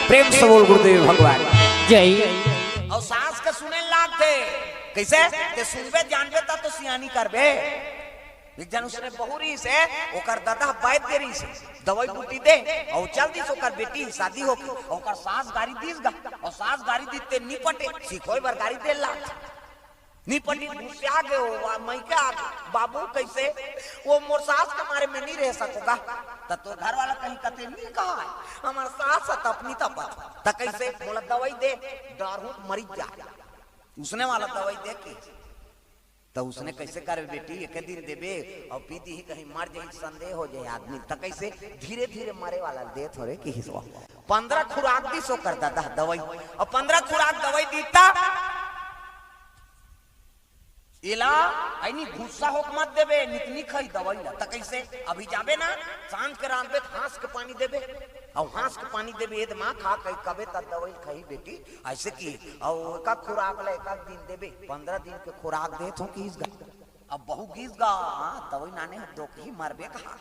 प्रेम से बोल गुरुदेव भगवान जय। और सास के सुने लाग थे कैसे ते सुनबे जानबे ता तो सियानी करबे। एक जन उसने बहुरी से ओकर दादा बैठ देरी से दवाई बूटी दे और चल दी ओकर बेटी शादी हो ओकर सास गाड़ी दीस गा और सास गाड़ी दीते निपटे सिखोई बार गाड़ी दे ला निपटी गुस्से आ गए हो मैं क्या बाबू कैसे वो मोर सास के मारे में नहीं रह सकोगा तो घर वाला कहीं कते नहीं कहा है हमार सास अपनी तपा त कैसे बोला दवाई दे डर मरी जा उसने वाला दवाई दे के तो उसने कैसे करे बेटी एक दिन देबे और पीती ही कहीं मर जाए संदेह हो जाए आदमी तो कैसे धीरे धीरे मरे वाला दे थोड़े की हिस्सा 15 खुराक दी सो कर दादा दवाई और 15 खुराक दवाई दीता इला आईनी गुस्सा हो मत देबे निकनी खाई दवाई ला त कैसे अभी जाबे ना सांझ के रात में हांस के पानी देबे और हांस के पानी देबे ये मां खा कई कबे त दवाई खाई बेटी ऐसे की और का खुराक ले एक दिन देबे 15 दिन के खुराक दे तो कीस गा अब बहु गीस गा दवाई नाने दो की मारबे कहा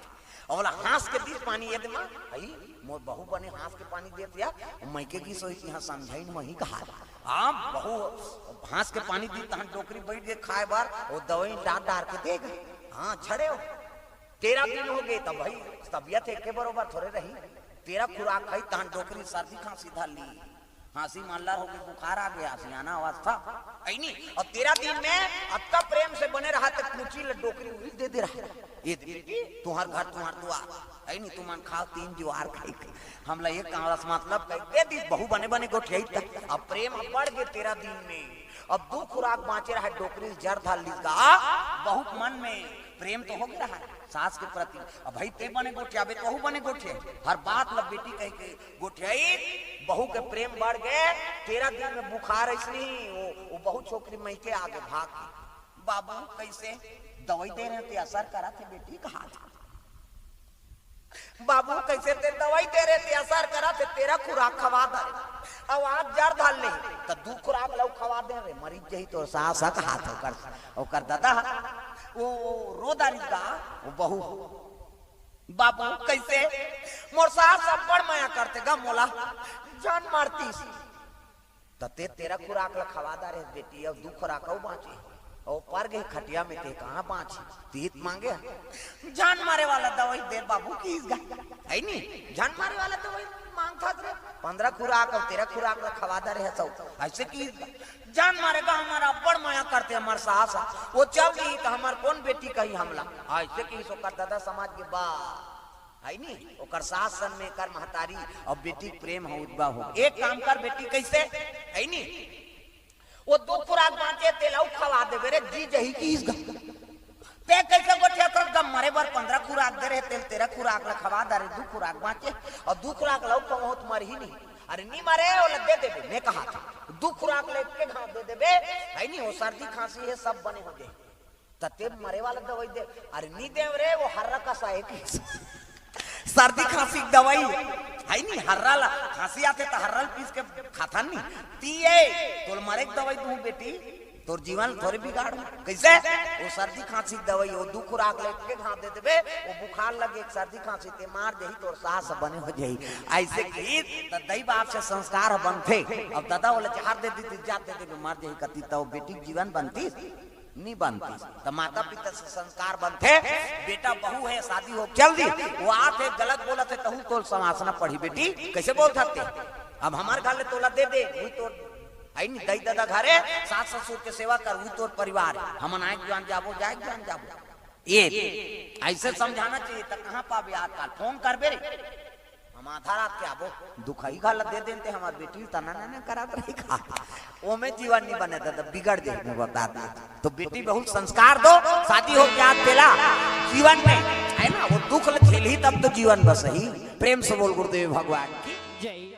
और हांस के बीच पानी ये मां आई मोर बहु बने हांस के पानी दे दिया मैं के की सोई यहां समझाई नहीं कहा आप बहु हांस के पानी दी तहन टोकरी बैठ के खाए बार वो दवाई डाल डाल के देगा हाँ छड़े हो 13 दिन हो गए तब भाई तबियत एक के बरोबर थोड़े रही 13 खुराक खाई तहन टोकरी सर्दी खांसी धार ली खांसी मानला हो गई बुखार आ गया सियाना अवस्था ऐनी और 13 दिन में अब तक प्रेम से बने रहा तो पूछी डोकरी दे दे रहा ये तुम्हार घर तुम्हार दुआ ऐनी तुमान खाओ 3 जुआर खाई हमला एक कांवरस मतलब दे दी बहु बने बने गोठियाई तक अब प्रेम बढ़ गए 13 दिन में अब 2 खुराक बाँचे रहा डोकरी जर धार लीगा बहुत मन में प्रेम तो हो गया रहा सास के प्रति अब भाई ते बने गोठियाबे बहु बने गोठिया हर बात लब बेटी कह के गोठियाई बहु के प्रेम बढ़ गए 13 दिन में बुखार ऐसी वो बहु छोकरी मई के आगे भाग बाबू कैसे दवाई दे रहे थे असर करा थे बेटी कहा था बाबू कैसे ते दवाई दे रहे थे असर करा थे 13 खुराक खवा दे अब आज जर डाल ले तो 2 खुराक लव खवा दे रे मरीज जही तो सास का हाथ ओकर दादा वो रोदारी का वो बहु बाबू कैसे मोर सास सब बड़ माया करते गा मोला जान मारती तते 13 खुराक ल खवा दे रे बेटी अब 2 खुराक बाँचे और पर गए खटिया में थे कहाँ बाँची तीत मांगे जान मारे वाला दवाई दे बाबू की है नहीं जान मारे वाला दवाई मांगता थे 15 खुराक और 13 खुराक खवा दे रहे सब ऐसे की जान मारेगा हमारा बड़ माया करते हमारे सास वो चल गई तो हमार कौन बेटी कही हमला ऐसे की सो कर दादा समाज के बा है नी ओकर सास सन में कर महतारी और बेटी प्रेम हो उद्बा हो एक काम कर बेटी कैसे है नी वो 2 खुराक बाँचे तेलाऊ खवा दे रे जी जही की ते कैसे गोठिया कर गम मरे बार 15 खुराक दे रहे तेल 13 खुराक ला खवा दे रे 2 खुराक बाँचे और 2 खुराक लाऊ को बहुत मर ही नहीं अरे नहीं मारे वो दे देबे मैं कहा था 2 खुराक लेके खा दे देबे है नहीं हो सर्दी खांसी है सब बने हो गए तते मरे वाला दवाई दे अरे नहीं दे रे वो हर्रा का सा एक सर्दी खांसी दवाई है नहीं हर्रा ला खांसी आते तो हर्रा पीस के खाता नहीं तिए तोल मरे दवाई दूं बेटी तोर जीवन थोड़े बिगाड़ कैसे वो सर्दी खांसी दवाई वो 2 खुराक लेके खा दे देबे वो बुखार लगे सर्दी खांसी ते मार देही तोर सास बने हो जाई ऐसे की त दई बाप से संस्कार बनथे अब दादा वाला चार दे दी जाते दे मार देही कती तो बेटी जीवन बनती नहीं बनती तो माता पिता से संस्कार बनते बेटा बहू है शादी हो चल दी वो आते गलत बोला थे तहु तो समासना पढ़ी बेटी कैसे बोल सकते अब हमारे घर ले तोला दे दे वही तो आई नहीं दई दादा घरे सास ससुर के सेवा कर वही तोर परिवार हम आए जान जाबो जाए जान जाबो ये ऐसे समझाना चाहिए तो कहाँ पाबे आजकल फोन कर बे हम आधा रात के आबो दुखाई खाला दे देते हमार बेटी तना ना करात रही खा वो में जीवन नहीं बने तो बिगड़ जाए मैं बता दी तो बेटी बहुत संस्कार दो शादी हो क्या तेला जीवन में है ना वो दुख झेल ही तब तो जीवन बस ही प्रेम से बोल गुरुदेव भगवान की जय।